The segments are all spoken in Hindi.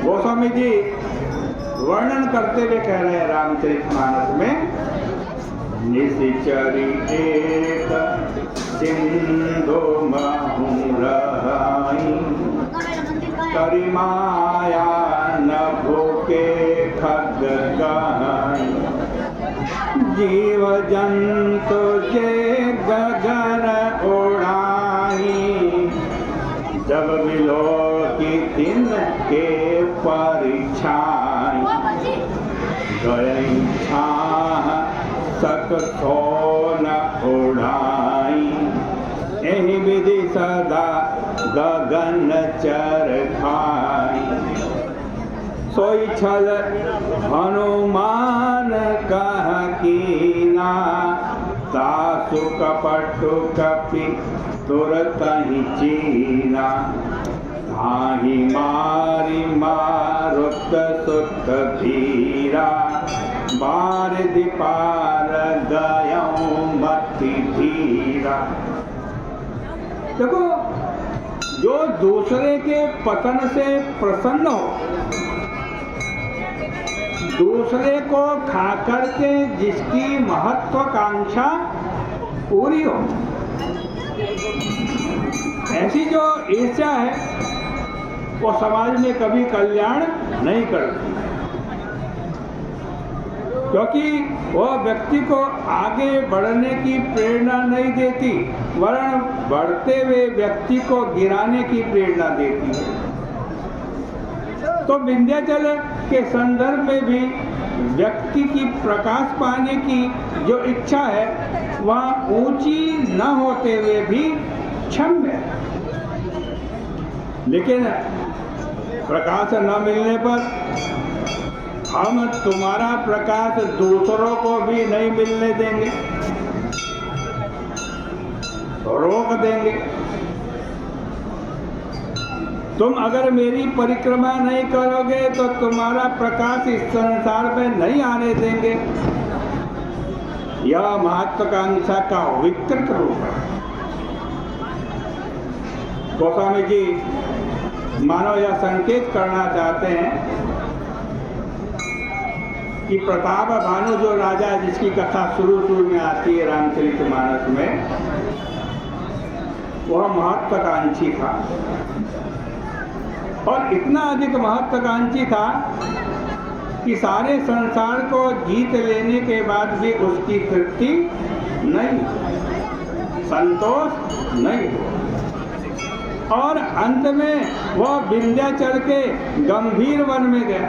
गोस्वामी जी वर्णन करते हुए कह रहे हैं रामचरितमानस में, निशिचरी एक सिंधु महुरहाई, करिमाया न भूके खग गहाई, जीव जंतु जे गगन उड़ाई, जब मिलो कि दिन के परिछाई, गई छाह सकतो न उड़ाई, एहि विधि सदा गगन चर खाई, सोई छल हनुमान कह कीना, तासु कपटु कपि तुरत ही चीना, ताहि मारि मारुत सुत धीरा, बारिधि पार गयऊं मति धीरा। देखो, जो दूसरे के पतन से प्रसन्न हो, दूसरे को खा करके जिसकी महत्वाकांक्षा पूरी हो, ऐसी जो ईर्ष्या है वो समाज में कभी कल्याण नहीं करती, क्योंकि वह व्यक्ति को आगे बढ़ने की प्रेरणा नहीं देती, वरन बढ़ते हुए व्यक्ति को गिराने की प्रेरणा देती है। तो विंध्याचल के संदर्भ में भी व्यक्ति की प्रकाश पाने की जो इच्छा है वह ऊंची न होते हुए भी क्षम्य है, लेकिन प्रकाश न मिलने पर हम तुम्हारा प्रकाश दूसरों को भी नहीं मिलने देंगे, रोक देंगे। तुम अगर मेरी परिक्रमा नहीं करोगे तो तुम्हारा प्रकाश इस संसार में नहीं आने देंगे। यह महत्वाकांक्षा का विकृत रूप है। गोस्वामी जी मानो यह संकेत करना चाहते हैं कि प्रताप भानु जो राजा जिसकी कथा शुरू में आती है रामचरितमानस में, वह महत्वाकांक्षी था और इतना अधिक महत्वाकांक्षी था कि सारे संसार को जीत लेने के बाद भी उसकी तृप्ति नहीं, संतोष नहीं हुआ और अंत में वह विंध्याचल के गंभीर वन में गया।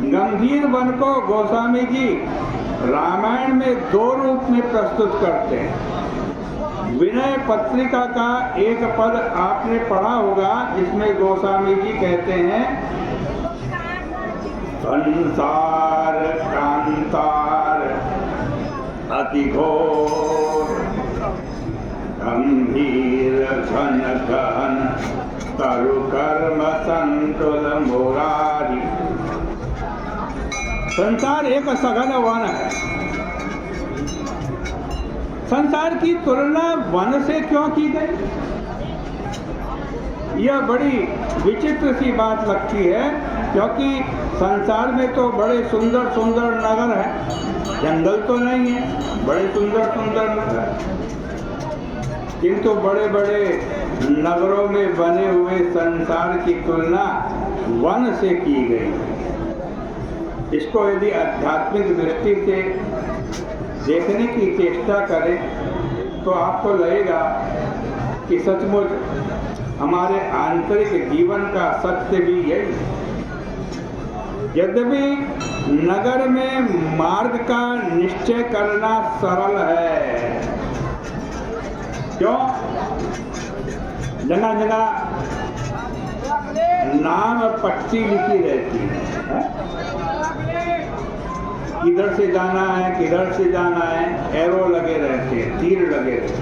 गंभीर वन को गोस्वामी जी रामायण में दो रूप में प्रस्तुत करते हैं। विनय पत्रिका का एक पद आपने पढ़ा होगा, जिसमें गोस्वामी जी कहते हैं, संसार कांतार अति घोर, गंभीर घन गहन, तरु कर्म संतुल मुरारी। संसार एक सघन वन है। संसार की तुलना वन से क्यों की गई? यह बड़ी विचित्र सी बात लगती है, क्योंकि संसार में तो बड़े सुंदर सुंदर नगर हैं, जंगल तो नहीं है, बड़े सुंदर सुंदर नगर, किंतु बड़े बड़े नगरों में बने हुए संसार की तुलना वन से की गई। इसको यदि आध्यात्मिक दृष्टि से देखने की चेष्टा करें तो आपको लगेगा कि सचमुच हमारे आंतरिक जीवन का सत्य भी यही है। यद्यपि नगर में मार्ग का निश्चय करना सरल है, क्यों? जगह जगह नाम पट्टी लिखी रहती है, किधर से जाना है, किधर से जाना है, एरो लगे रहते हैं, तीर लगे रहते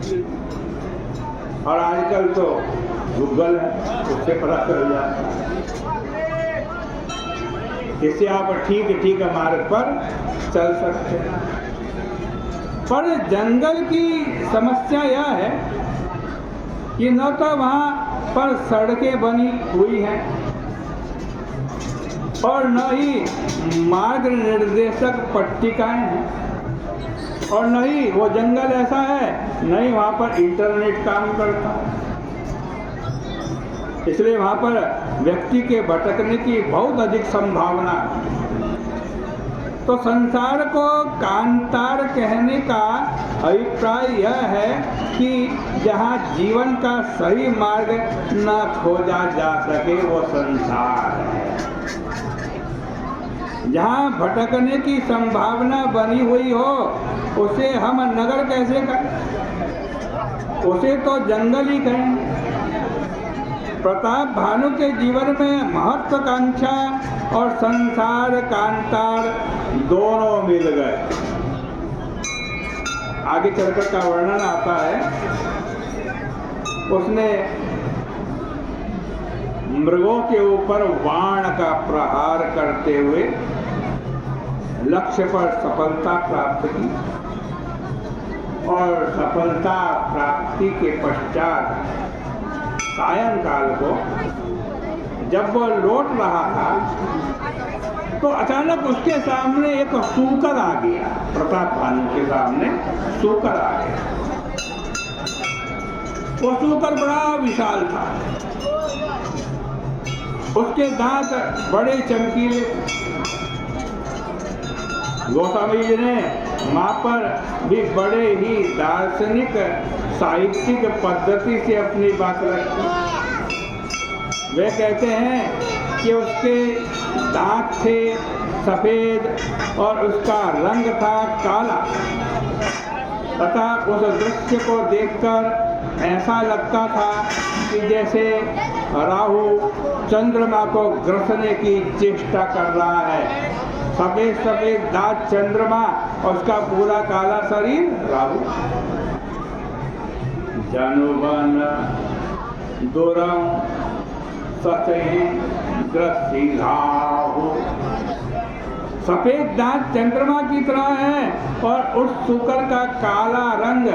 हैं। और आजकल तो गूगल है, उससे पता चल जाता है। इससे आप ठीक मार्ग पर चल सकते हैं। पर जंगल की समस्या यह है कि न तो वहाँ पर सड़कें बनी हुई हैं, और न ही मार्ग निर्देशक पट्टिकाएं हैं, और न ही वो जंगल ऐसा है, न ही वहाँ पर इंटरनेट काम करता है। इसलिए वहाँ पर व्यक्ति के भटकने की बहुत अधिक संभावना है। तो संसार को कांतार कहने का अभिप्राय यह है कि जहाँ जीवन का सही मार्ग न खोजा जा सके वो संसार है। जहाँ भटकने की संभावना बनी हुई हो उसे हम नगर कैसे कहें, उसे तो जंगल ही कहें। प्रताप भानु के जीवन में महत्वाकांक्षा और संसार कांतार दोनों मिल गए। आगे चलकर का वर्णन आता है। उसने मृगों के ऊपर बाण का प्रहार करते हुए लक्ष्य पर सफलता प्राप्त की, और सफलता प्राप्ति के पश्चात सायंकाल को जब वो लौट रहा था तो अचानक उसके सामने एक सूकर आ गया। प्रताप भानु के सामने सूकर आ गया। वो सूकर बड़ा विशाल था, उसके दांत बड़े चमकीले। गोस्वामी जी ने वहाँ पर भी बड़े ही दार्शनिक साहित्यिक पद्धति से अपनी बात रखी। वे कहते हैं कि उसके दांत थे सफेद और उसका रंग था काला, तथा उस दृश्य को देखकर ऐसा लगता था कि जैसे राहु चंद्रमा को ग्रसने की चेष्टा कर रहा है। सफेद सफेद दांत चंद्रमा और उसका पूरा काला शरीर राहु। जनुवन दुरम सतही ग्रसिलाहु। सफेद दांत चंद्रमा की तरह है और उस सूकर का काला रंग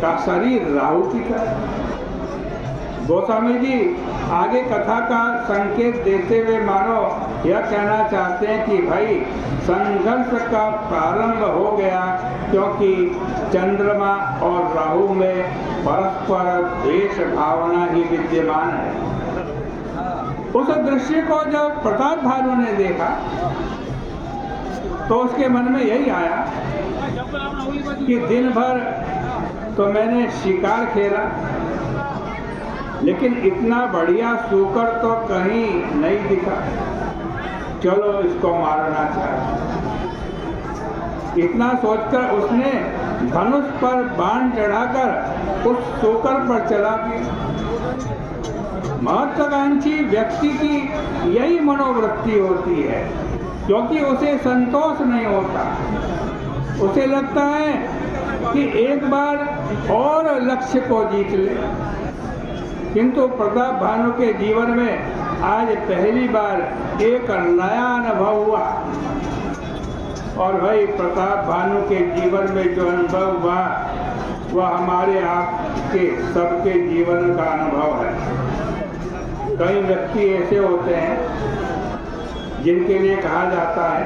का शरीर राहु की तरह। गोस्वामी जी आगे कथा का संकेत देते हुए मानो यह कहना चाहते हैं कि भाई संघर्ष का प्रारंभ हो गया, क्योंकि चंद्रमा और राहु में परस्पर द्वेष भावना ही विद्यमान है। उस दृश्य को जब प्रताप भानु ने देखा तो उसके मन में यही आया कि दिन भर तो मैंने शिकार खेला, लेकिन इतना बढ़िया सूकर तो कहीं नहीं दिखा। चलो इसको मारना चाहिए। इतना सोचकर उसने धनुष पर बाण चढ़ाकर उस सूकर पर चला दिया। महत्वाकांक्षी व्यक्ति की यही मनोवृत्ति होती है, क्योंकि उसे संतोष नहीं होता। उसे लगता है कि एक बार और लक्ष्य को जीत ले। किंतु प्रताप भानु के जीवन में आज पहली बार एक नया अनुभव हुआ, और भाई प्रताप भानु के जीवन में जो अनुभव हुआ वह हमारे आपके सबके जीवन का अनुभव है। कई व्यक्ति ऐसे होते हैं जिनके लिए कहा जाता है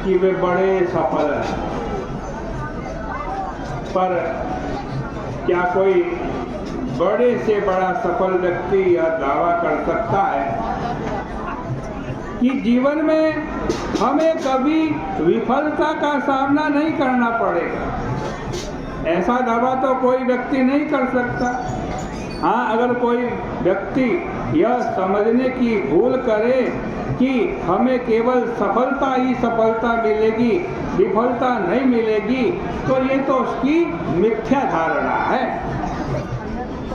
कि वे बड़े सफल हैं, पर क्या कोई बड़े से बड़ा सफल व्यक्ति यह दावा कर सकता है कि जीवन में हमें कभी विफलता का सामना नहीं करना पड़ेगा? ऐसा दावा तो कोई व्यक्ति नहीं कर सकता। हाँ, अगर कोई व्यक्ति यह समझने की भूल करे कि हमें केवल सफलता ही सफलता मिलेगी, विफलता नहीं मिलेगी, तो ये तो उसकी मिथ्या धारणा है।